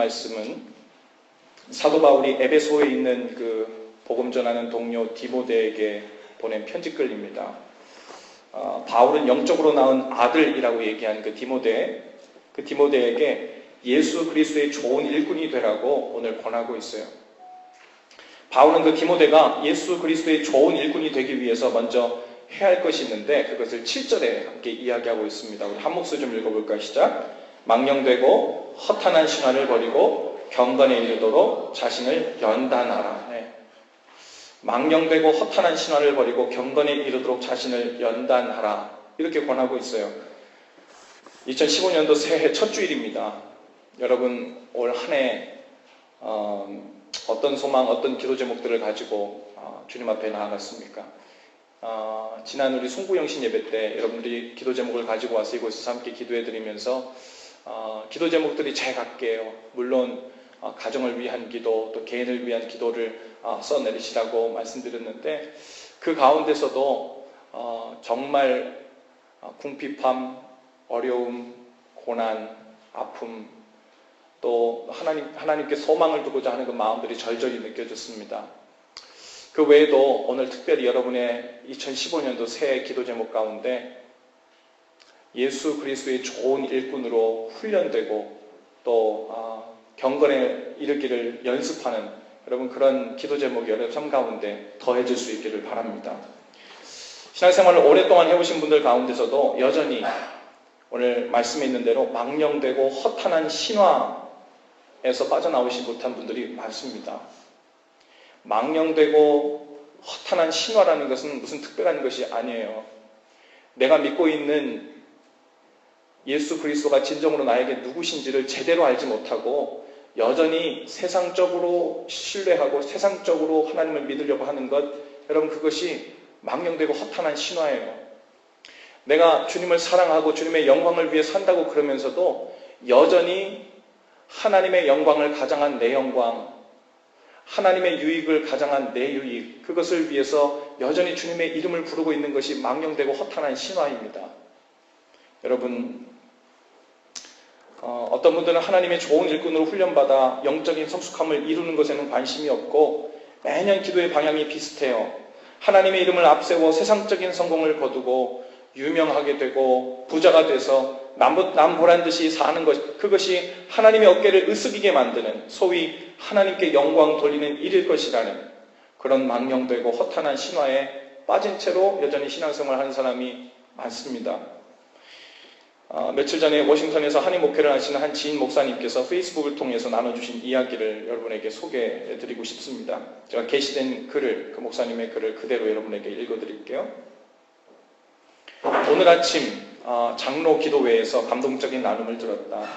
말씀은 사도 바울이 에베소에 있는 그 복음 전하는 동료 디모데에게 보낸 편지글입니다. 바울은 영적으로 낳은 아들이라고 얘기한 그 디모데에게 예수 그리스도의 좋은 일꾼이 되라고 오늘 권하고 있어요. 바울은 그 디모데가 예수 그리스도의 좋은 일꾼이 되기 위해서 먼저 해야 할 것이 있는데 그것을 7절에 함께 이야기하고 있습니다. 우리 한 목소리 좀 읽어볼까요? 시작. 망령되고 허탄한 신화를 버리고 경건에 이르도록 자신을 연단하라. 네. 망령되고 허탄한 신화를 버리고 경건에 이르도록 자신을 연단하라. 이렇게 권하고 있어요. 2015년도 새해 첫 주일입니다. 여러분 올 한 해 어떤 소망, 어떤 기도 제목들을 가지고 주님 앞에 나아갔습니까? 지난 우리 송구영신 예배 때 여러분들이 기도 제목을 가지고 와서 이곳에서 함께 기도해드리면서 기도 제목들이 제각게요. 물론 가정을 위한 기도, 또 개인을 위한 기도를 써내리시라고 말씀드렸는데 그 가운데서도 정말 궁핍함, 어려움, 고난, 아픔, 또 하나님께 소망을 두고자 하는 그 마음들이 절절히 느껴졌습니다. 그 외에도 오늘 특별히 여러분의 2015년도 새해 기도 제목 가운데 예수 그리스도의 좋은 일꾼으로 훈련되고 또 경건에 이르기를 연습하는 여러분 그런 기도 제목이 여러분 삶 가운데 더해질 수 있기를 바랍니다. 신앙생활을 오랫동안 해오신 분들 가운데서도 여전히 오늘 말씀에 있는 대로 망령되고 허탄한 신화에서 빠져나오지 못한 분들이 많습니다. 망령되고 허탄한 신화라는 것은 무슨 특별한 것이 아니에요. 내가 믿고 있는 예수 그리스도가 진정으로 나에게 누구신지를 제대로 알지 못하고 여전히 세상적으로 신뢰하고 세상적으로 하나님을 믿으려고 하는 것, 여러분 그것이 망령되고 허탄한 신화예요. 내가 주님을 사랑하고 주님의 영광을 위해 산다고 그러면서도 여전히 하나님의 영광을 가장한 내 영광, 하나님의 유익을 가장한 내 유익, 그것을 위해서 여전히 주님의 이름을 부르고 있는 것이 망령되고 허탄한 신화입니다. 여러분, 어떤 분들은 하나님의 좋은 일꾼으로 훈련받아 영적인 성숙함을 이루는 것에는 관심이 없고 매년 기도의 방향이 비슷해요. 하나님의 이름을 앞세워 세상적인 성공을 거두고 유명하게 되고 부자가 돼서 남 보란 듯이 사는 것, 그것이 하나님의 어깨를 으쓱이게 만드는 소위 하나님께 영광 돌리는 일일 것이라는 그런 망령되고 허탄한 신화에 빠진 채로 여전히 신앙생활을 하는 사람이 많습니다. 며칠 전에 워싱턴에서 한인 목회를 하시는 한 지인 목사님께서 페이스북을 통해서 나눠주신 이야기를 여러분에게 소개해드리고 싶습니다. 제가 게시된 글을, 그 목사님의 글을 그대로 여러분에게 읽어드릴게요. 오늘 아침 장로 기도회에서 감동적인 나눔을 들었다.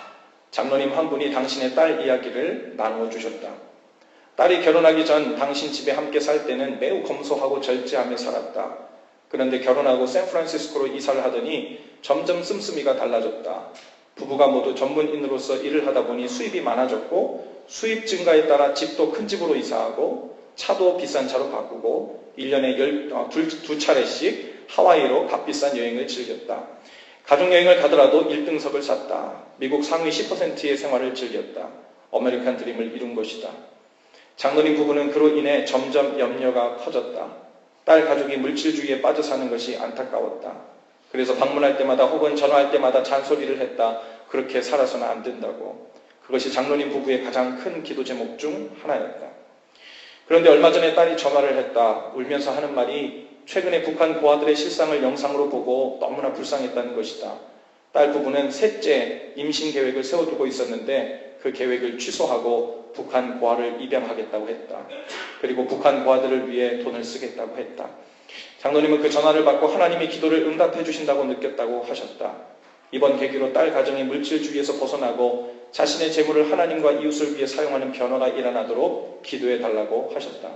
장로님 한 분이 당신의 딸 이야기를 나누어 주셨다. 딸이 결혼하기 전 당신 집에 함께 살 때는 매우 검소하고 절제하며 살았다. 그런데 결혼하고 샌프란시스코로 이사를 하더니 점점 씀씀이가 달라졌다. 부부가 모두 전문인으로서 일을 하다 보니 수입이 많아졌고 수입 증가에 따라 집도 큰 집으로 이사하고 차도 비싼 차로 바꾸고 1년에 두 차례씩 하와이로 값비싼 여행을 즐겼다. 가족여행을 가더라도 1등석을 샀다. 미국 상위 10%의 생활을 즐겼다. 아메리칸 드림을 이룬 것이다. 장로님 부부는 그로 인해 점점 염려가 커졌다. 딸 가족이 물질주의에 빠져 사는 것이 안타까웠다. 그래서 방문할 때마다 혹은 전화할 때마다 잔소리를 했다. 그렇게 살아서는 안 된다고. 그것이 장로님 부부의 가장 큰 기도 제목 중 하나였다. 그런데 얼마 전에 딸이 전화를 했다. 울면서 하는 말이 최근에 북한 고아들의 실상을 영상으로 보고 너무나 불쌍했다는 것이다. 딸 부부는 셋째 임신 계획을 세워두고 있었는데 그 계획을 취소하고 북한 고아를 입양하겠다고 했다. 그리고 북한 고아들을 위해 돈을 쓰겠다고 했다. 장로님은 그 전화를 받고 하나님의 기도를 응답해 주신다고 느꼈다고 하셨다. 이번 계기로 딸 가정이 물질주의에서 벗어나고 자신의 재물을 하나님과 이웃을 위해 사용하는 변화가 일어나도록 기도해 달라고 하셨다.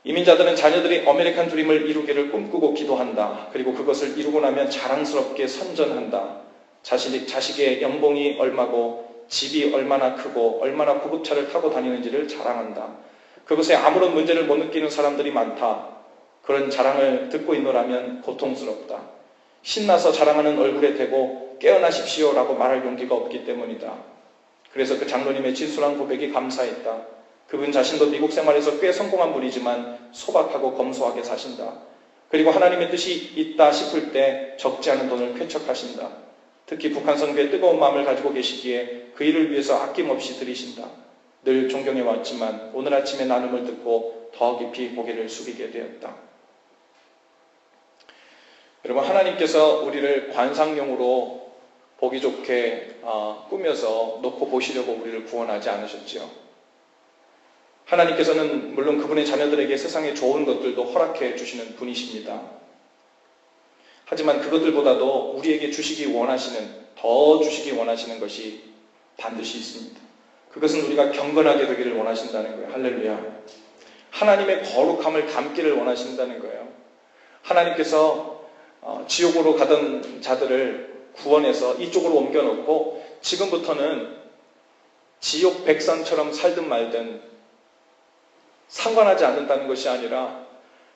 이민자들은 자녀들이 아메리칸 드림을 이루기를 꿈꾸고 기도한다. 그리고 그것을 이루고 나면 자랑스럽게 선전한다. 자식의 연봉이 얼마고 집이 얼마나 크고 얼마나 고급차를 타고 다니는지를 자랑한다. 그것에 아무런 문제를 못 느끼는 사람들이 많다. 그런 자랑을 듣고 있노라면 고통스럽다. 신나서 자랑하는 얼굴에 대고 깨어나십시오라고 말할 용기가 없기 때문이다. 그래서 그 장로님의 진솔한 고백이 감사했다. 그분 자신도 미국 생활에서 꽤 성공한 분이지만 소박하고 검소하게 사신다. 그리고 하나님의 뜻이 있다 싶을 때 적지 않은 돈을 쾌척하신다. 특히 북한 선교에 뜨거운 마음을 가지고 계시기에 그 일을 위해서 아낌없이 드리신다. 늘 존경해 왔지만 오늘 아침에 나눔을 듣고 더 깊이 고개를 숙이게 되었다. 여러분, 하나님께서 우리를 관상용으로 보기 좋게 꾸며서 놓고 보시려고 우리를 구원하지 않으셨지요. 하나님께서는 물론 그분의 자녀들에게 세상의 좋은 것들도 허락해 주시는 분이십니다. 하지만 그것들보다도 우리에게 더 주시기 원하시는 것이 반드시 있습니다. 그것은 우리가 경건하게 되기를 원하신다는 거예요. 할렐루야. 하나님의 거룩함을 담기를 원하신다는 거예요. 하나님께서 지옥으로 가던 자들을 구원해서 이쪽으로 옮겨놓고 지금부터는 지옥 백성처럼 살든 말든 상관하지 않는다는 것이 아니라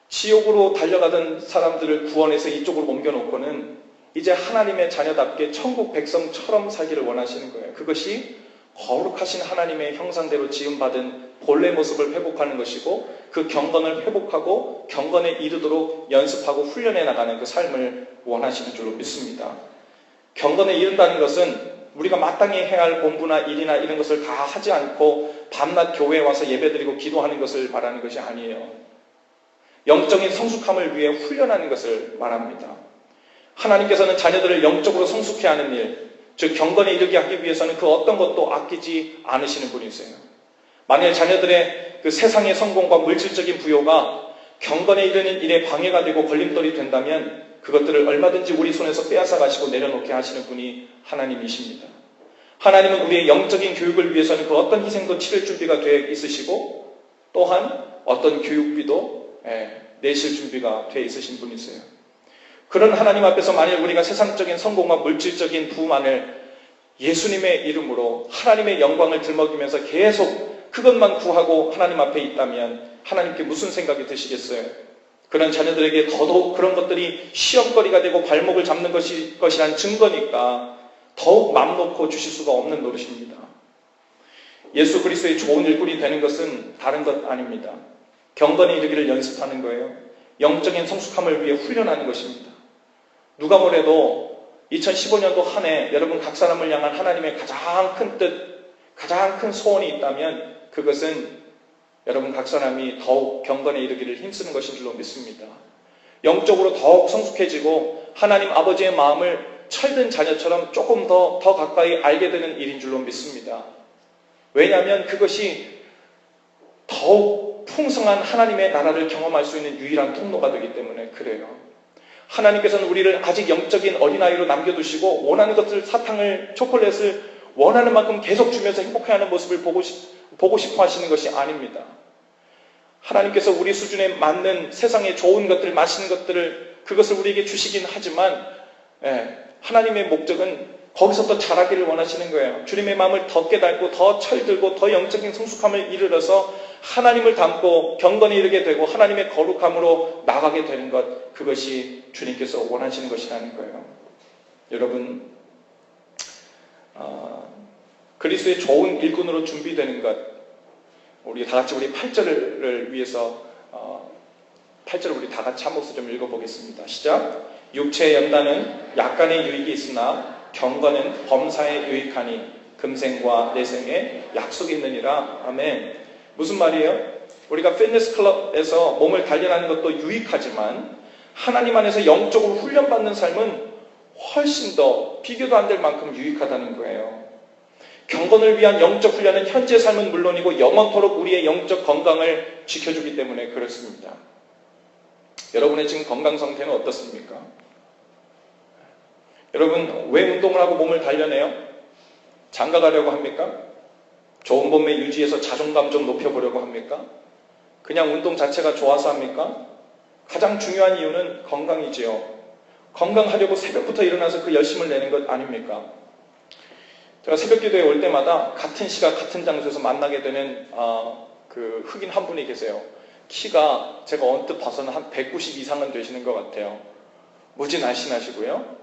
지옥으로 달려가던 사람들을 구원해서 이쪽으로 옮겨놓고는 이제 하나님의 자녀답게 천국 백성처럼 살기를 원하시는 거예요. 그것이 거룩하신 하나님의 형상대로 지음받은 본래 모습을 회복하는 것이고 그 경건을 회복하고 경건에 이르도록 연습하고 훈련해 나가는 그 삶을 원하시는 줄로 믿습니다. 경건에 이른다는 것은 우리가 마땅히 해야 할 공부나 일이나 이런 것을 다 하지 않고 밤낮 교회에 와서 예배드리고 기도하는 것을 말하는 것이 아니에요. 영적인 성숙함을 위해 훈련하는 것을 말합니다. 하나님께서는 자녀들을 영적으로 성숙해 하는 일, 즉 경건에 이르게 하기 위해서는 그 어떤 것도 아끼지 않으시는 분이세요. 만일 자녀들의 그 세상의 성공과 물질적인 부요가 경건에 이르는 일에 방해가 되고 걸림돌이 된다면 그것들을 얼마든지 우리 손에서 빼앗아 가시고 내려놓게 하시는 분이 하나님이십니다. 하나님은 우리의 영적인 교육을 위해서는 그 어떤 희생도 치를 준비가 되어 있으시고 또한 어떤 교육비도 내실 준비가 되어 있으신 분이세요. 그런 하나님 앞에서 만일 우리가 세상적인 성공과 물질적인 부만을 예수님의 이름으로 하나님의 영광을 들먹이면서 계속 그것만 구하고 하나님 앞에 있다면 하나님께 무슨 생각이 드시겠어요? 그런 자녀들에게 더더욱 그런 것들이 시험거리가 되고 발목을 잡는 것이란 증거니까 더욱 맘 놓고 주실 수가 없는 노릇입니다. 예수 그리스도의 좋은 일꾼이 되는 것은 다른 것 아닙니다. 경건에 이르기를 연습하는 거예요. 영적인 성숙함을 위해 훈련하는 것입니다. 누가 뭐래도 2015년도 한 해 여러분 각 사람을 향한 하나님의 가장 큰 뜻, 가장 큰 소원이 있다면 그것은 여러분 각 사람이 더욱 경건에 이르기를 힘쓰는 것인 줄로 믿습니다. 영적으로 더욱 성숙해지고 하나님 아버지의 마음을 철든 자녀처럼 조금 더 가까이 알게 되는 일인 줄로 믿습니다. 왜냐하면 그것이 더욱 풍성한 하나님의 나라를 경험할 수 있는 유일한 통로가 되기 때문에 그래요. 하나님께서는 우리를 아직 영적인 어린아이로 남겨두시고 원하는 것을 사탕을 초콜릿을 원하는 만큼 계속 주면서 행복해하는 모습을 보고 싶어 하시는 것이 아닙니다. 하나님께서 우리 수준에 맞는 세상의 좋은 것들, 맛있는 것들을 그것을 우리에게 주시긴 하지만 하나님의 목적은 거기서 더 자라기를 원하시는 거예요. 주님의 마음을 더 깨닫고 더 철들고 더 영적인 성숙함을 이르러서 하나님을 닮고 경건에 이르게 되고 하나님의 거룩함으로 나가게 되는 것, 그것이 주님께서 원하시는 것이라는 거예요. 여러분, 그리스도의 좋은 일꾼으로 준비되는 것, 우리 다 같이 우리 8절을 위해서 8절을 우리 다 같이 한 목소리 좀 읽어보겠습니다. 시작. 육체의 연단은 약간의 유익이 있으나 경건은 범사에 유익하니 금생과 내생에 약속이 있느니라. 아멘. 무슨 말이에요? 우리가 피트니스 클럽에서 몸을 단련하는 것도 유익하지만 하나님 안에서 영적으로 훈련받는 삶은 훨씬 더 비교도 안 될 만큼 유익하다는 거예요. 경건을 위한 영적 훈련은 현재 삶은 물론이고 영원토록 우리의 영적 건강을 지켜주기 때문에 그렇습니다. 여러분의 지금 건강 상태는 어떻습니까? 여러분, 왜 운동을 하고 몸을 단련해요? 장가 가려고 합니까? 좋은 몸매 유지해서 자존감 좀 높여보려고 합니까? 그냥 운동 자체가 좋아서 합니까? 가장 중요한 이유는 건강이지요. 건강하려고 새벽부터 일어나서 그 열심을 내는 것 아닙니까? 제가 새벽 기도에 올 때마다 같은 시각 같은 장소에서 만나게 되는 그 흑인 한 분이 계세요. 키가 제가 언뜻 봐서는 한 190 이상은 되시는 것 같아요. 무지 날씬하시고요.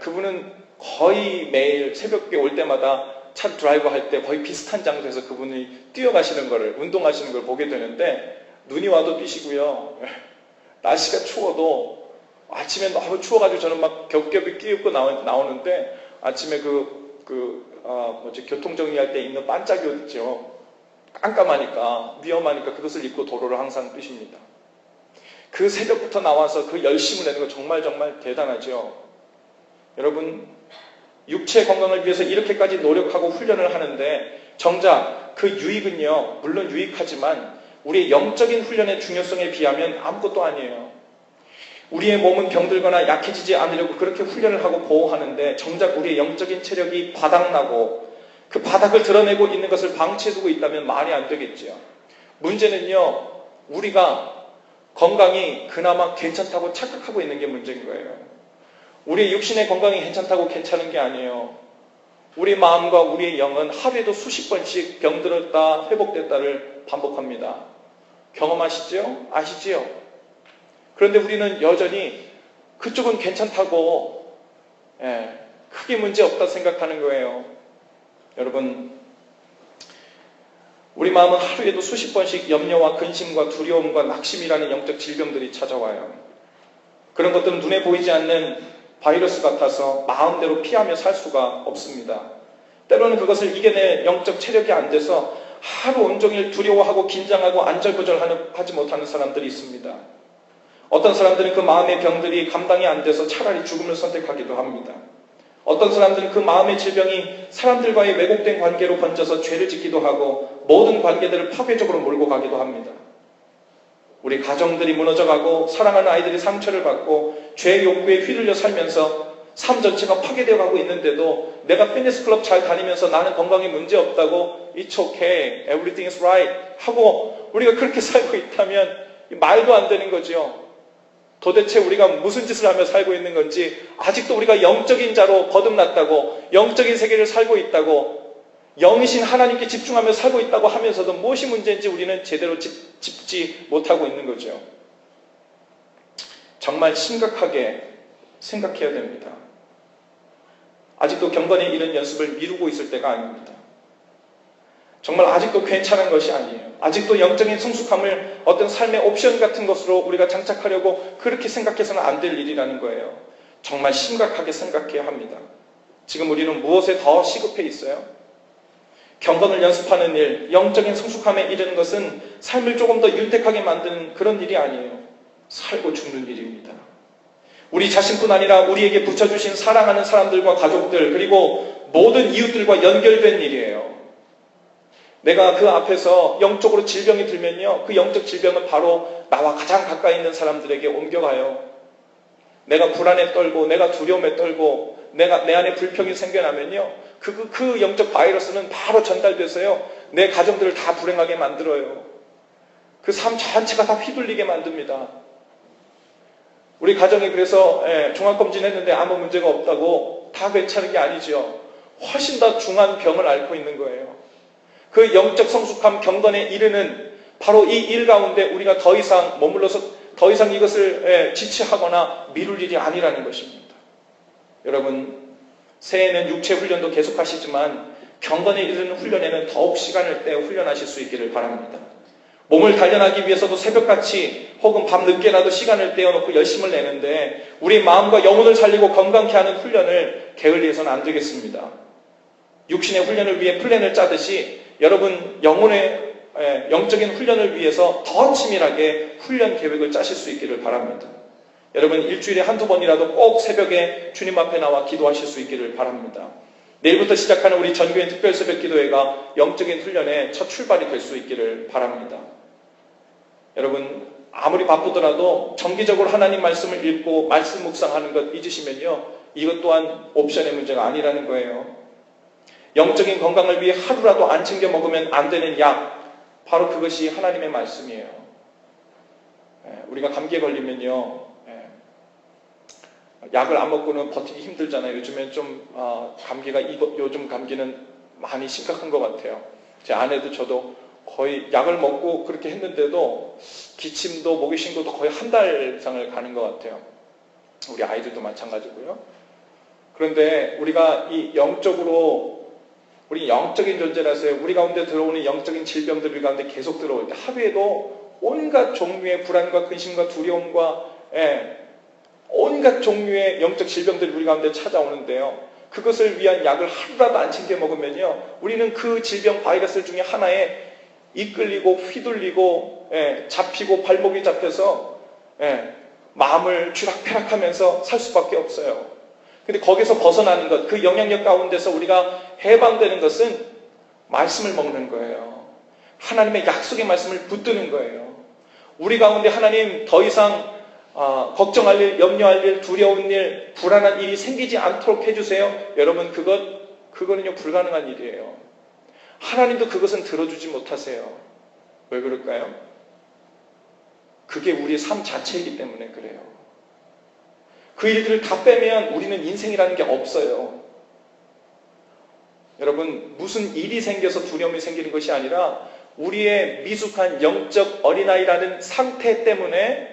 그분은 거의 매일 새벽에 올 때마다 차 드라이브 할 때 거의 비슷한 장소에서 그분이 뛰어가시는 거를, 운동하시는 걸 보게 되는데, 눈이 와도 뛰시고요. 날씨가 추워도 아침에 너무 추워가지고 저는 막 겹겹이 끼입고 나오는데, 아침에 교통정리할 때 입는 반짝이 옷 있죠. 깜깜하니까, 위험하니까 그것을 입고 도로를 항상 뛰십니다. 그 새벽부터 나와서 그 열심을 내는 거 정말 대단하죠. 여러분, 육체 건강을 위해서 이렇게까지 노력하고 훈련을 하는데 정작 그 유익은요, 물론 유익하지만 우리의 영적인 훈련의 중요성에 비하면 아무것도 아니에요. 우리의 몸은 병들거나 약해지지 않으려고 그렇게 훈련을 하고 보호하는데 정작 우리의 영적인 체력이 바닥나고 그 바닥을 드러내고 있는 것을 방치해두고 있다면 말이 안 되겠지요. 문제는요, 우리가 건강이 그나마 괜찮다고 착각하고 있는 게 문제인 거예요. 우리의 육신의 건강이 괜찮다고 괜찮은 게 아니에요. 우리 마음과 우리의 영은 하루에도 수십 번씩 병들었다 회복됐다를 반복합니다. 경험하시죠? 아시지요? 그런데 우리는 여전히 그쪽은 괜찮다고 크게 문제 없다 생각하는 거예요. 여러분, 우리 마음은 하루에도 수십 번씩 염려와 근심과 두려움과 낙심이라는 영적 질병들이 찾아와요. 그런 것들은 눈에 보이지 않는 바이러스 같아서 마음대로 피하며 살 수가 없습니다. 때로는 그것을 이겨낼 영적 체력이 안 돼서 하루 온종일 두려워하고 긴장하고 안절부절하지 못하는 사람들이 있습니다. 어떤 사람들은 그 마음의 병들이 감당이 안 돼서 차라리 죽음을 선택하기도 합니다. 어떤 사람들은 그 마음의 질병이 사람들과의 왜곡된 관계로 번져서 죄를 짓기도 하고 모든 관계들을 파괴적으로 몰고 가기도 합니다. 우리 가정들이 무너져가고 사랑하는 아이들이 상처를 받고 죄의 욕구에 휘둘려 살면서 삶 전체가 파괴되어 가고 있는데도 내가 피트니스 클럽 잘 다니면서 나는 건강에 문제 없다고 It's okay, everything is right 하고 우리가 그렇게 살고 있다면 말도 안 되는 거죠. 도대체 우리가 무슨 짓을 하며 살고 있는 건지, 아직도 우리가 영적인 자로 거듭났다고, 영적인 세계를 살고 있다고, 영이신 하나님께 집중하며 살고 있다고 하면서도 무엇이 문제인지 우리는 제대로 짚지 못하고 있는 거죠. 정말 심각하게 생각해야 됩니다. 아직도 경건에 이른 연습을 미루고 있을 때가 아닙니다. 정말 아직도 괜찮은 것이 아니에요. 아직도 영적인 성숙함을 어떤 삶의 옵션 같은 것으로 우리가 장착하려고 그렇게 생각해서는 안 될 일이라는 거예요. 정말 심각하게 생각해야 합니다. 지금 우리는 무엇에 더 시급해 있어요? 경건을 연습하는 일, 영적인 성숙함에 이르는 것은 삶을 조금 더 윤택하게 만드는 그런 일이 아니에요. 살고 죽는 일입니다. 우리 자신뿐 아니라 우리에게 붙여주신 사랑하는 사람들과 가족들, 그리고 모든 이웃들과 연결된 일이에요. 내가 그 앞에서 영적으로 질병이 들면요, 그 영적 질병은 바로 나와 가장 가까이 있는 사람들에게 옮겨가요. 내가 불안에 떨고, 내가 두려움에 떨고, 내 안에 불평이 생겨나면요, 그 영적 바이러스는 바로 전달돼서요, 내 가정들을 다 불행하게 만들어요. 그 삶 전체가 다 휘둘리게 만듭니다. 우리 가정이 그래서 종합검진 했는데 아무 문제가 없다고 다 괜찮은 게 아니죠. 훨씬 더 중한 병을 앓고 있는 거예요. 그 영적 성숙함, 경건에 이르는 바로 이 일 가운데 우리가 더 이상 머물러서 더 이상 이것을 지체하거나 미룰 일이 아니라는 것입니다. 여러분, 새해에는 육체 훈련도 계속하시지만 경건에 이르는 훈련에는 더욱 시간을 떼어 훈련하실 수 있기를 바랍니다. 몸을 단련하기 위해서도 새벽같이 혹은 밤 늦게라도 시간을 떼어놓고 열심을 내는데 우리 마음과 영혼을 살리고 건강케 하는 훈련을 게을리해서는 안 되겠습니다. 육신의 훈련을 위해 플랜을 짜듯이 여러분 영혼의 영적인 훈련을 위해서 더 치밀하게 훈련 계획을 짜실 수 있기를 바랍니다. 여러분 일주일에 한두 번이라도 꼭 새벽에 주님 앞에 나와 기도하실 수 있기를 바랍니다. 내일부터 시작하는 우리 전교인 특별 새벽 기도회가 영적인 훈련의 첫 출발이 될 수 있기를 바랍니다. 여러분 아무리 바쁘더라도 정기적으로 하나님 말씀을 읽고 말씀 묵상하는 것 잊으시면요, 이것 또한 옵션의 문제가 아니라는 거예요. 영적인 건강을 위해 하루라도 안 챙겨 먹으면 안 되는 약, 바로 그것이 하나님의 말씀이에요. 우리가 감기에 걸리면요, 약을 안 먹고는 버티기 힘들잖아요. 요즘엔 좀 요즘 감기는 많이 심각한 것 같아요. 제 아내도 저도 거의 약을 먹고 그렇게 했는데도 기침도 목이 쉰 것도 거의 한 달 이상을 가는 것 같아요. 우리 아이들도 마찬가지고요. 그런데 우리가 이 영적으로 우리 영적인 존재라서요. 우리 가운데 들어오는 영적인 질병들 우리 가운데 계속 들어올 때 하루에도 온갖 종류의 불안과 근심과 두려움과 온갖 종류의 영적 질병들이 우리 가운데 찾아오는데요. 그것을 위한 약을 하루라도 안 챙겨 먹으면요. 우리는 그 질병 바이러스 중에 하나에 이끌리고 휘둘리고 잡히고 발목이 잡혀서 마음을 쥐락펴락하면서 살 수밖에 없어요. 근데 거기서 벗어나는 것, 그 영향력 가운데서 우리가 해방되는 것은 말씀을 먹는 거예요. 하나님의 약속의 말씀을 붙드는 거예요. 우리 가운데 하나님 더 이상 걱정할 일, 염려할 일, 두려운 일, 불안한 일이 생기지 않도록 해주세요. 여러분 그거는요 불가능한 일이에요. 하나님도 그것은 들어주지 못하세요. 왜 그럴까요? 그게 우리의 삶 자체이기 때문에 그래요. 그 일들을 다 빼면 우리는 인생이라는 게 없어요. 여러분 무슨 일이 생겨서 두려움이 생기는 것이 아니라 우리의 미숙한 영적 어린아이라는 상태 때문에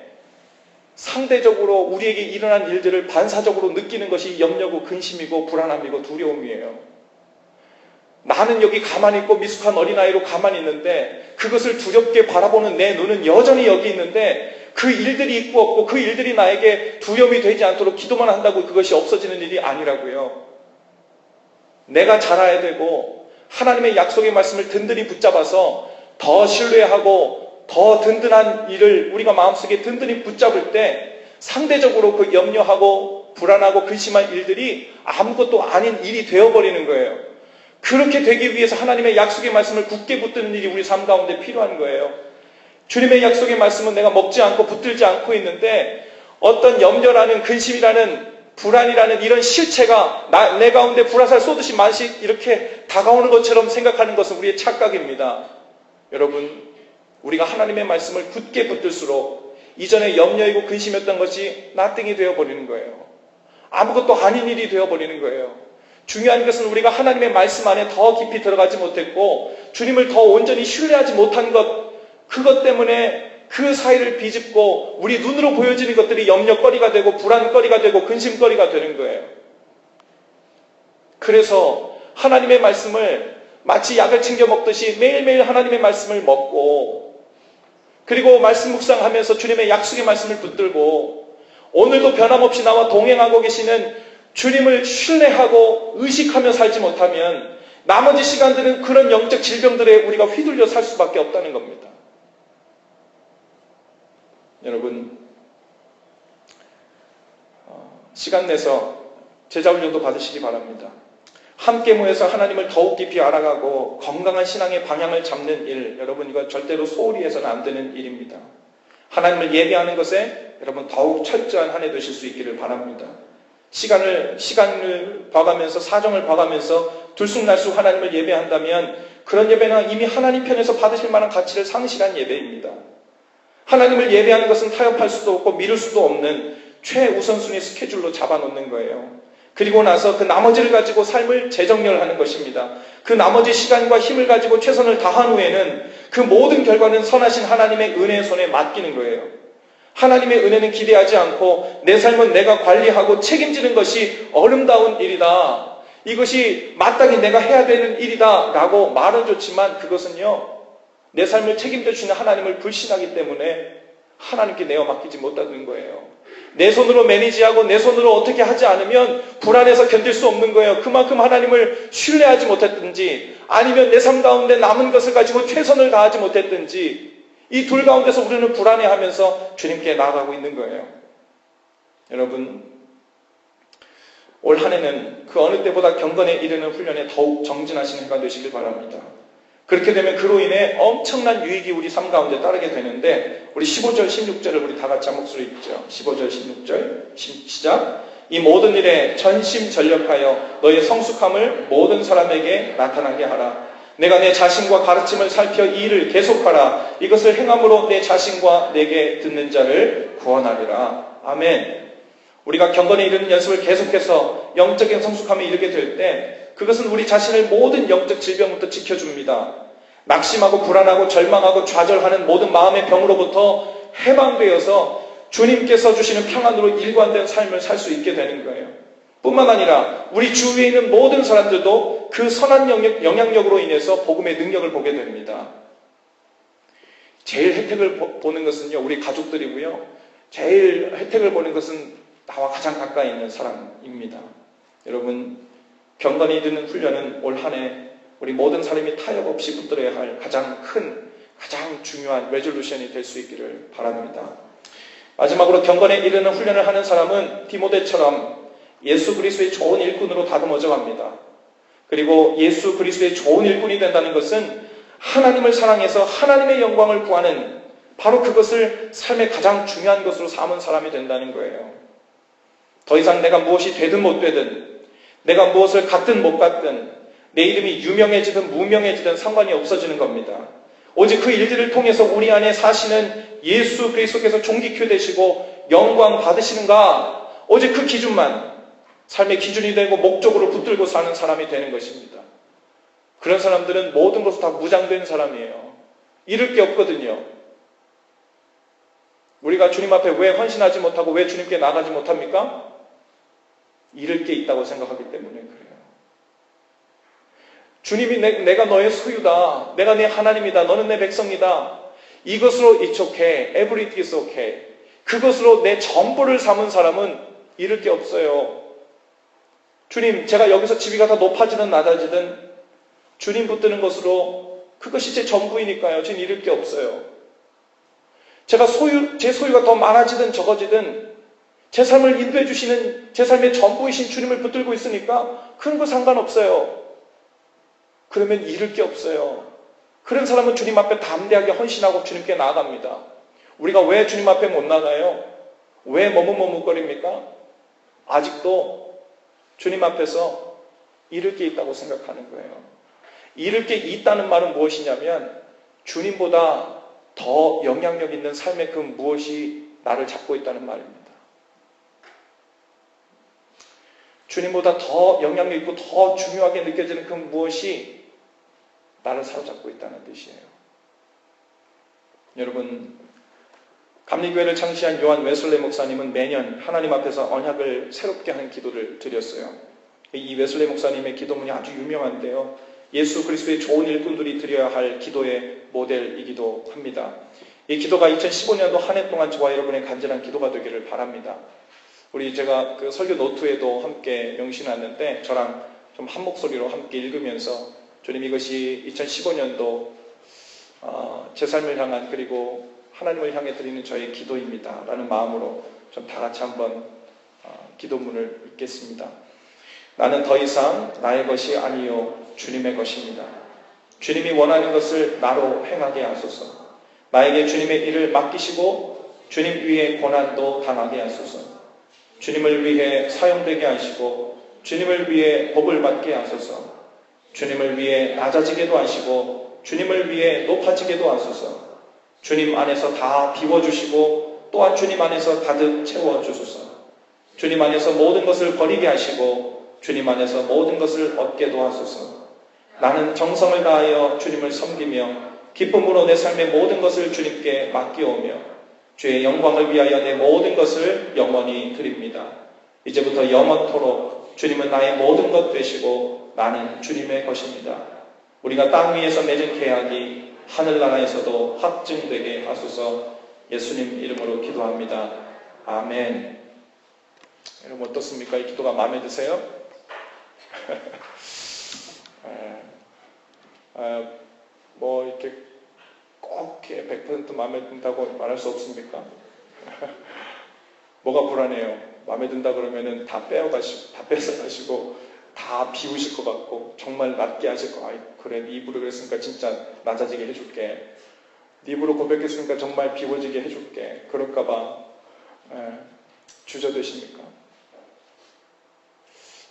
상대적으로 우리에게 일어난 일들을 반사적으로 느끼는 것이 염려고 근심이고 불안함이고 두려움이에요. 나는 여기 가만히 있고 미숙한 어린아이로 가만히 있는데 그것을 두렵게 바라보는 내 눈은 여전히 여기 있는데 그 일들이 있고 없고 그 일들이 나에게 두려움이 되지 않도록 기도만 한다고 그것이 없어지는 일이 아니라고요. 내가 자라야 되고 하나님의 약속의 말씀을 든든히 붙잡아서 더 신뢰하고 더 든든한 일을 우리가 마음속에 든든히 붙잡을 때 상대적으로 그 염려하고 불안하고 근심한 일들이 아무것도 아닌 일이 되어버리는 거예요. 그렇게 되기 위해서 하나님의 약속의 말씀을 굳게 붙드는 일이 우리 삶 가운데 필요한 거예요. 주님의 약속의 말씀은 내가 먹지 않고 붙들지 않고 있는데 어떤 염려라는 근심이라는 불안이라는 이런 실체가 내 가운데 불화살 쏘듯이 만시 이렇게 다가오는 것처럼 생각하는 것은 우리의 착각입니다. 여러분 우리가 하나님의 말씀을 굳게 붙들수록 이전에 염려이고 근심이었던 것이 나띵이 되어버리는 거예요. 아무것도 아닌 일이 되어버리는 거예요. 중요한 것은 우리가 하나님의 말씀 안에 더 깊이 들어가지 못했고 주님을 더 온전히 신뢰하지 못한 것 그것 때문에 그 사이를 비집고 우리 눈으로 보여지는 것들이 염려거리가 되고 불안거리가 되고 근심거리가 되는 거예요. 그래서 하나님의 말씀을 마치 약을 챙겨 먹듯이 매일매일 하나님의 말씀을 먹고 그리고 말씀 묵상하면서 주님의 약속의 말씀을 붙들고 오늘도 변함없이 나와 동행하고 계시는 주님을 신뢰하고 의식하며 살지 못하면 나머지 시간들은 그런 영적 질병들에 우리가 휘둘려 살 수밖에 없다는 겁니다. 여러분 시간 내서 제자훈련도 받으시기 바랍니다. 함께 모여서 하나님을 더욱 깊이 알아가고 건강한 신앙의 방향을 잡는 일, 여러분 이거 절대로 소홀히 해서는 안 되는 일입니다. 하나님을 예배하는 것에 여러분 더욱 철저한 한 해 되실 수 있기를 바랍니다. 시간을 봐가면서 사정을 봐가면서 들쑥날쑥 하나님을 예배한다면 그런 예배는 이미 하나님 편에서 받으실 만한 가치를 상실한 예배입니다. 하나님을 예배하는 것은 타협할 수도 없고 미룰 수도 없는 최우선순위 스케줄로 잡아놓는 거예요. 그리고 나서 그 나머지를 가지고 삶을 재정렬하는 것입니다. 그 나머지 시간과 힘을 가지고 최선을 다한 후에는 그 모든 결과는 선하신 하나님의 은혜의 손에 맡기는 거예요. 하나님의 은혜는 기대하지 않고 내 삶은 내가 관리하고 책임지는 것이 아름다운 일이다. 이것이 마땅히 내가 해야 되는 일이다 라고 말은 좋지만 그것은요 내 삶을 책임져 주시는 하나님을 불신하기 때문에 하나님께 내어 맡기지 못하는 거예요. 내 손으로 매니지하고 내 손으로 어떻게 하지 않으면 불안해서 견딜 수 없는 거예요. 그만큼 하나님을 신뢰하지 못했든지 아니면 내 삶 가운데 남은 것을 가지고 최선을 다하지 못했든지 이 둘 가운데서 우리는 불안해하면서 주님께 나아가고 있는 거예요. 여러분 올 한 해는 그 어느 때보다 경건에 이르는 훈련에 더욱 정진하시는 해가 되시길 바랍니다. 그렇게 되면 그로 인해 엄청난 유익이 우리 삶 가운데 따르게 되는데 우리 15절 16절을 우리 다 같이 한 목소리 읽죠. 15절 16절 시작. 이 모든 일에 전심전력하여 너의 성숙함을 모든 사람에게 나타나게 하라. 내가 내 자신과 가르침을 살펴 이 일을 계속하라. 이것을 행함으로 내 자신과 내게 듣는 자를 구원하리라. 아멘. 우리가 경건에 이르는 연습을 계속해서 영적인 성숙함에 이르게 될 때 그것은 우리 자신을 모든 영적 질병부터 지켜줍니다. 낙심하고 불안하고 절망하고 좌절하는 모든 마음의 병으로부터 해방되어서 주님께서 주시는 평안으로 일관된 삶을 살 수 있게 되는 거예요. 뿐만 아니라 우리 주위에 있는 모든 사람들도 그 선한 영향력으로 인해서 복음의 능력을 보게 됩니다. 제일 혜택을 보는 것은요, 우리 가족들이고요. 제일 혜택을 보는 것은 나와 가장 가까이 있는 사람입니다. 여러분, 경건이 이르는 훈련은 올 한 해 우리 모든 사람이 타협 없이 붙들어야 할 가장 큰, 가장 중요한 레졸루션이 될 수 있기를 바랍니다. 마지막으로 경건에 이르는 훈련을 하는 사람은 디모데처럼 예수 그리스도의 좋은 일꾼으로 다듬어져 갑니다. 그리고 예수 그리스도의 좋은 일꾼이 된다는 것은 하나님을 사랑해서 하나님의 영광을 구하는, 바로 그것을 삶의 가장 중요한 것으로 삼은 사람이 된다는 거예요. 더 이상 내가 무엇이 되든 못 되든, 내가 무엇을 갖든 못 갖든, 내 이름이 유명해지든 무명해지든 상관이 없어지는 겁니다. 오직 그 일들을 통해서 우리 안에 사시는 예수 그리스도께서 존귀케 되시고 영광 받으시는가, 오직 그 기준만 삶의 기준이 되고 목적으로 붙들고 사는 사람이 되는 것입니다. 그런 사람들은 모든 것을 다 무장된 사람이에요. 잃을 게 없거든요. 우리가 주님 앞에 왜 헌신하지 못하고 왜 주님께 나가지 못합니까? 잃을 게 있다고 생각하기 때문에 그래요. 주님이 내가 너의 소유다. 내가 네 하나님이다. 너는 내 백성이다. 이것으로 it's okay. Everything is okay. 그것으로 내 전부를 삼은 사람은 잃을 게 없어요. 주님, 제가 여기서 지위가 더 높아지든 낮아지든 주님 붙드는 것으로 그것이 제 전부이니까요. 저는 잃을 게 없어요. 제 소유가 더 많아지든 적어지든 제 삶을 인도해 주시는, 제 삶의 전부이신 주님을 붙들고 있으니까 그런 거 상관없어요. 그러면 잃을 게 없어요. 그런 사람은 주님 앞에 담대하게 헌신하고 주님께 나아갑니다. 우리가 왜 주님 앞에 못 나가요? 왜 머뭇머뭇거립니까? 아직도 주님 앞에서 잃을 게 있다고 생각하는 거예요. 잃을 게 있다는 말은 무엇이냐면 주님보다 더 영향력 있는 삶의 그 무엇이 나를 잡고 있다는 말입니다. 주님보다 더 영향력 있고 더 중요하게 느껴지는 그 무엇이 나를 사로잡고 있다는 뜻이에요. 여러분, 감리교회를 창시한 요한 웨슬레 목사님은 매년 하나님 앞에서 언약을 새롭게 하는 기도를 드렸어요. 이 웨슬레 목사님의 기도문이 아주 유명한데요. 예수 그리스도의 좋은 일꾼들이 드려야 할 기도의 모델이기도 합니다. 이 기도가 2015년도 한 해 동안 저와 여러분의 간절한 기도가 되기를 바랍니다. 제가 그 설교 노트에도 함께 명시놨는데 저랑 좀 한 목소리로 함께 읽으면서 주님, 이것이 2015년도 제 삶을 향한, 그리고 하나님을 향해 드리는 저의 기도입니다 라는 마음으로 좀 다 같이 한번 기도문을 읽겠습니다. 나는 더 이상 나의 것이 아니요 주님의 것입니다. 주님이 원하는 것을 나로 행하게 하소서. 나에게 주님의 일을 맡기시고 주님 위에 고난도 당하게 하소서. 주님을 위해 사용되게 하시고 주님을 위해 복을 받게 하소서. 주님을 위해 낮아지게도 하시고 주님을 위해 높아지게도 하소서. 주님 안에서 다 비워주시고 또한 주님 안에서 가득 채워주소서. 주님 안에서 모든 것을 버리게 하시고 주님 안에서 모든 것을 얻게도 하소서. 나는 정성을 다하여 주님을 섬기며 기쁨으로 내 삶의 모든 것을 주님께 맡기오며 주의 영광을 위하여 내 모든 것을 영원히 드립니다. 이제부터 영원토록 주님은 나의 모든 것 되시고 나는 주님의 것입니다. 우리가 땅 위에서 맺은 계약이 하늘나라에서도 확증되게 하소서. 예수님 이름으로 기도합니다. 아멘. 여러분 어떻습니까? 이 기도가 마음에 드세요? 이렇게 꼭 100% 마음에 든다고 말할 수 없습니까? 뭐가 불안해요? 마음에 든다 그러면은 다 뺏어가시고 다 비우실 것 같고 정말 낮게 하실 거. 그래, 네 입으로 그랬으니까 진짜 낮아지게 해줄게. 네 입으로 고백했으니까 정말 비워지게 해줄게. 그럴까봐 주저되십니까?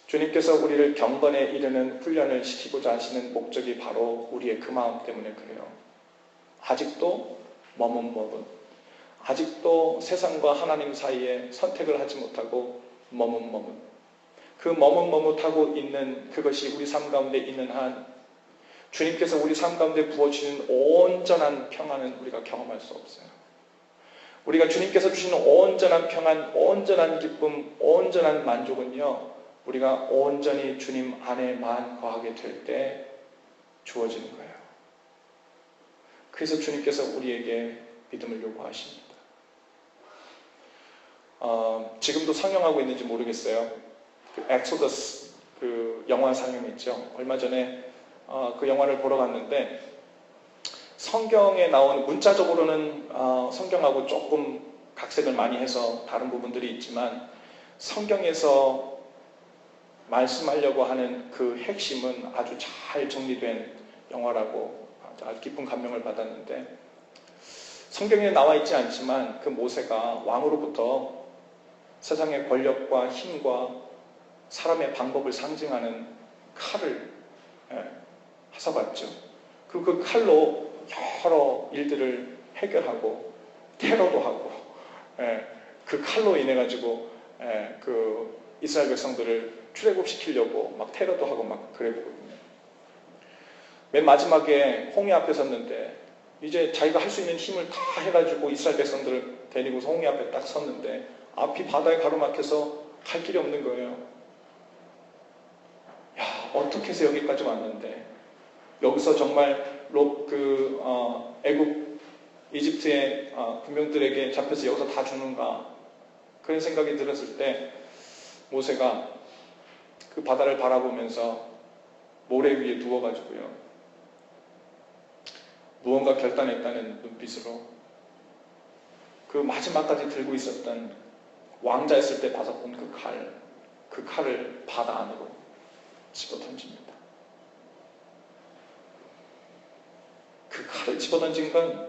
주님께서 우리를 경건에 이르는 훈련을 시키고자 하시는 목적이 바로 우리의 그 마음 때문에 그래요. 아직도 머뭇머뭇, 아직도 세상과 하나님 사이에 선택을 하지 못하고 머뭇머뭇, 그 머뭇머뭇하고 있는 그것이 우리 삶 가운데 있는 한 주님께서 우리 삶 가운데 부어주시는 온전한 평안은 우리가 경험할 수 없어요. 우리가 주님께서 주시는 온전한 평안, 온전한 기쁨, 온전한 만족은요, 우리가 온전히 주님 안에만 거하게 될 때 주어지는 거예요. 그래서 주님께서 우리에게 믿음을 요구하십니다. 지금도 상영하고 있는지 모르겠어요. 그 엑소더스 그 영화 상영했죠. 얼마 전에 그 영화를 보러 갔는데 성경에 나온 문자적으로는 성경하고 조금 각색을 많이 해서 다른 부분들이 있지만 성경에서 말씀하려고 하는 그 핵심은 아주 잘 정리된 영화라고 아주 깊은 감명을 받았는데 성경에 나와 있지 않지만 그 모세가 왕으로부터 세상의 권력과 힘과 사람의 방법을 상징하는 칼을 하사받죠. 그 칼로 여러 일들을 해결하고 테러도 하고 그 칼로 인해 가지고 그 이스라엘 백성들을 출애굽시키려고 막 테러도 하고 막 그래 보거든요. 맨 마지막에 홍해 앞에 섰는데 이제 자기가 할 수 있는 힘을 다 해가지고 이스라엘 백성들을 데리고서 홍해 앞에 딱 섰는데 앞이 바다에 가로막혀서 갈 길이 없는 거예요. 야, 어떻게 해서 여기까지 왔는데 여기서 정말 애굽 이집트의 군병들에게 잡혀서 여기서 다 죽는가 그런 생각이 들었을 때 모세가 그 바다를 바라보면서 모래 위에 누워가지고요 무언가 결단했다는 눈빛으로 그 마지막까지 들고 있었던 왕자였을 때 받았던 그 칼을 바다 안으로 집어 던집니다. 그 칼을 집어 던진 건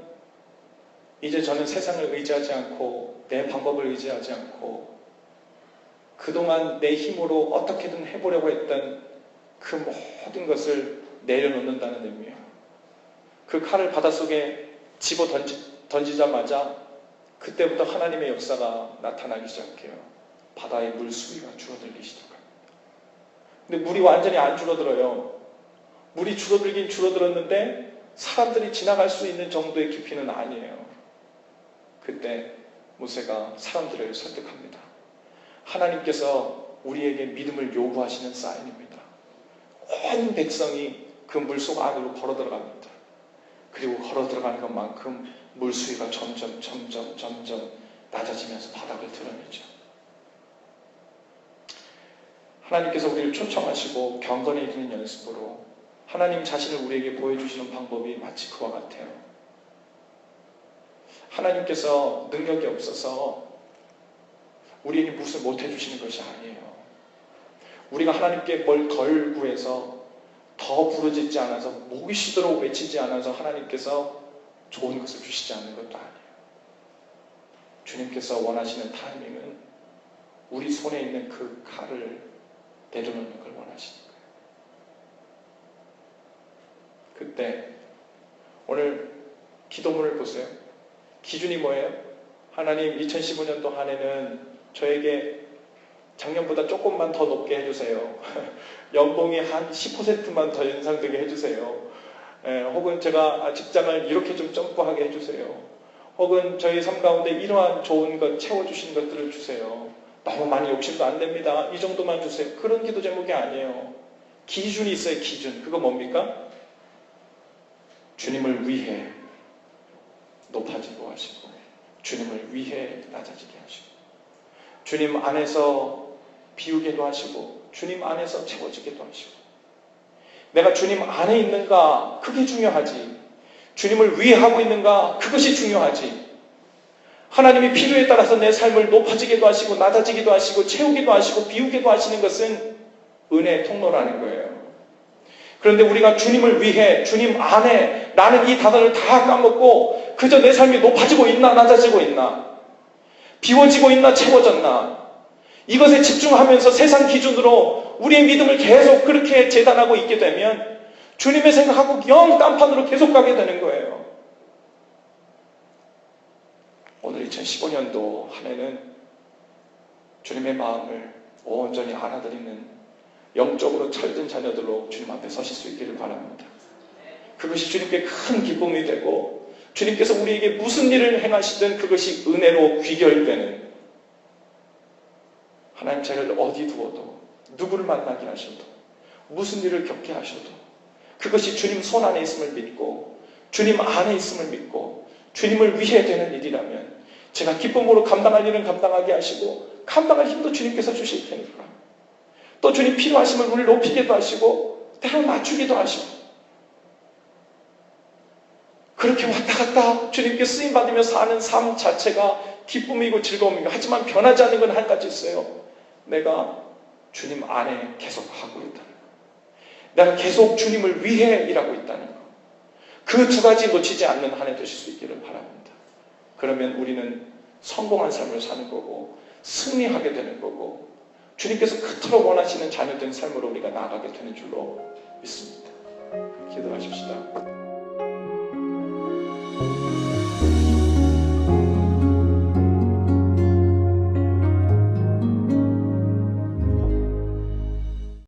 이제 저는 세상을 의지하지 않고 내 방법을 의지하지 않고 그동안 내 힘으로 어떻게든 해보려고 했던 그 모든 것을 내려놓는다는 의미예요. 그 칼을 바닷속에 집어 던지자마자 그때부터 하나님의 역사가 나타나기 시작해요. 바다의 물 수위가 줄어들기 시작합니다. 근데 물이 완전히 안 줄어들어요. 물이 줄어들긴 줄어들었는데 사람들이 지나갈 수 있는 정도의 깊이는 아니에요. 그때 모세가 사람들을 설득합니다. 하나님께서 우리에게 믿음을 요구하시는 사인입니다. 온 백성이 그 물속 안으로 걸어 들어갑니다. 그리고 걸어 들어가는 것만큼 물수위가 점점 낮아지면서 바닥을 드러내죠. 하나님께서 우리를 초청하시고 경건에 이르는 연습으로 하나님 자신을 우리에게 보여주시는 방법이 마치 그와 같아요. 하나님께서 능력이 없어서 우리에게 무엇을 못 해주시는 것이 아니에요. 우리가 하나님께 뭘 덜 구해서 더 부르짖지 않아서 목이 쉬도록 외치지 않아서 하나님께서 좋은 것을 주시지 않는 것도 아니에요. 주님께서 원하시는 타이밍은 우리 손에 있는 그 칼을 내려놓는 걸 원하시는 거예요. 그때 오늘 기도문을 보세요. 기준이 뭐예요? 하나님 2015년도 한 해는 저에게 작년보다 조금만 더 높게 해주세요. 연봉이 한 10%만 더 연상되게 해주세요. 혹은 제가 직장을 이렇게 좀 점프하게 해주세요. 혹은 저희 삶 가운데 이러한 좋은 것 채워주시는 것들을 주세요. 너무 많이 욕심도 안 됩니다. 이 정도만 주세요. 그런 기도 제목이 아니에요. 기준이 있어요. 기준. 그거 뭡니까? 주님을 위해 높아지고 하시고 주님을 위해 낮아지게 하시고 주님 안에서 비우게도 하시고 주님 안에서 채워지게도 하시고 내가 주님 안에 있는가 그게 중요하지 주님을 위해 하고 있는가 그것이 중요하지 하나님이 필요에 따라서 내 삶을 높아지게도 하시고 낮아지기도 하시고 채우기도 하시고 비우기도 하시는 것은 은혜의 통로라는 거예요. 그런데 우리가 주님을 위해 주님 안에 나는 이 단어를 다 까먹고 그저 내 삶이 높아지고 있나 낮아지고 있나 비워지고 있나 채워졌나 이것에 집중하면서 세상 기준으로 우리의 믿음을 계속 그렇게 재단하고 있게 되면 주님의 생각하고 영 딴판으로 계속 가게 되는 거예요. 오늘 2015년도 한 해는 주님의 마음을 온전히 알아들이는 영적으로 철든 자녀들로 주님 앞에 서실 수 있기를 바랍니다. 그것이 주님께 큰 기쁨이 되고 주님께서 우리에게 무슨 일을 행하시든 그것이 은혜로 귀결되는 하나님 저를 어디 두어도 누구를 만나게 하셔도, 무슨 일을 겪게 하셔도 그것이 주님 손 안에 있음을 믿고 주님 안에 있음을 믿고 주님을 위해 되는 일이라면 제가 기쁨으로 감당할 일은 감당하게 하시고 감당할 힘도 주님께서 주실 테니까, 또 주님 필요하시면 우리를 높이기도 하시고 때로 낮추기도 하시고, 그렇게 왔다 갔다 주님께 쓰임받으며 사는 삶 자체가 기쁨이고 즐거움이고, 하지만 변하지 않는 건 한 가지 있어요. 내가 주님 안에 계속 하고 있다는 것, 내가 계속 주님을 위해 일하고 있다는 것, 그 두 가지 놓치지 않는 한 해 되실 수 있기를 바랍니다. 그러면 우리는 성공한 삶을 사는 거고 승리하게 되는 거고 주님께서 그토록 원하시는 자녀된 삶으로 우리가 나아가게 되는 줄로 믿습니다. 기도하십시다.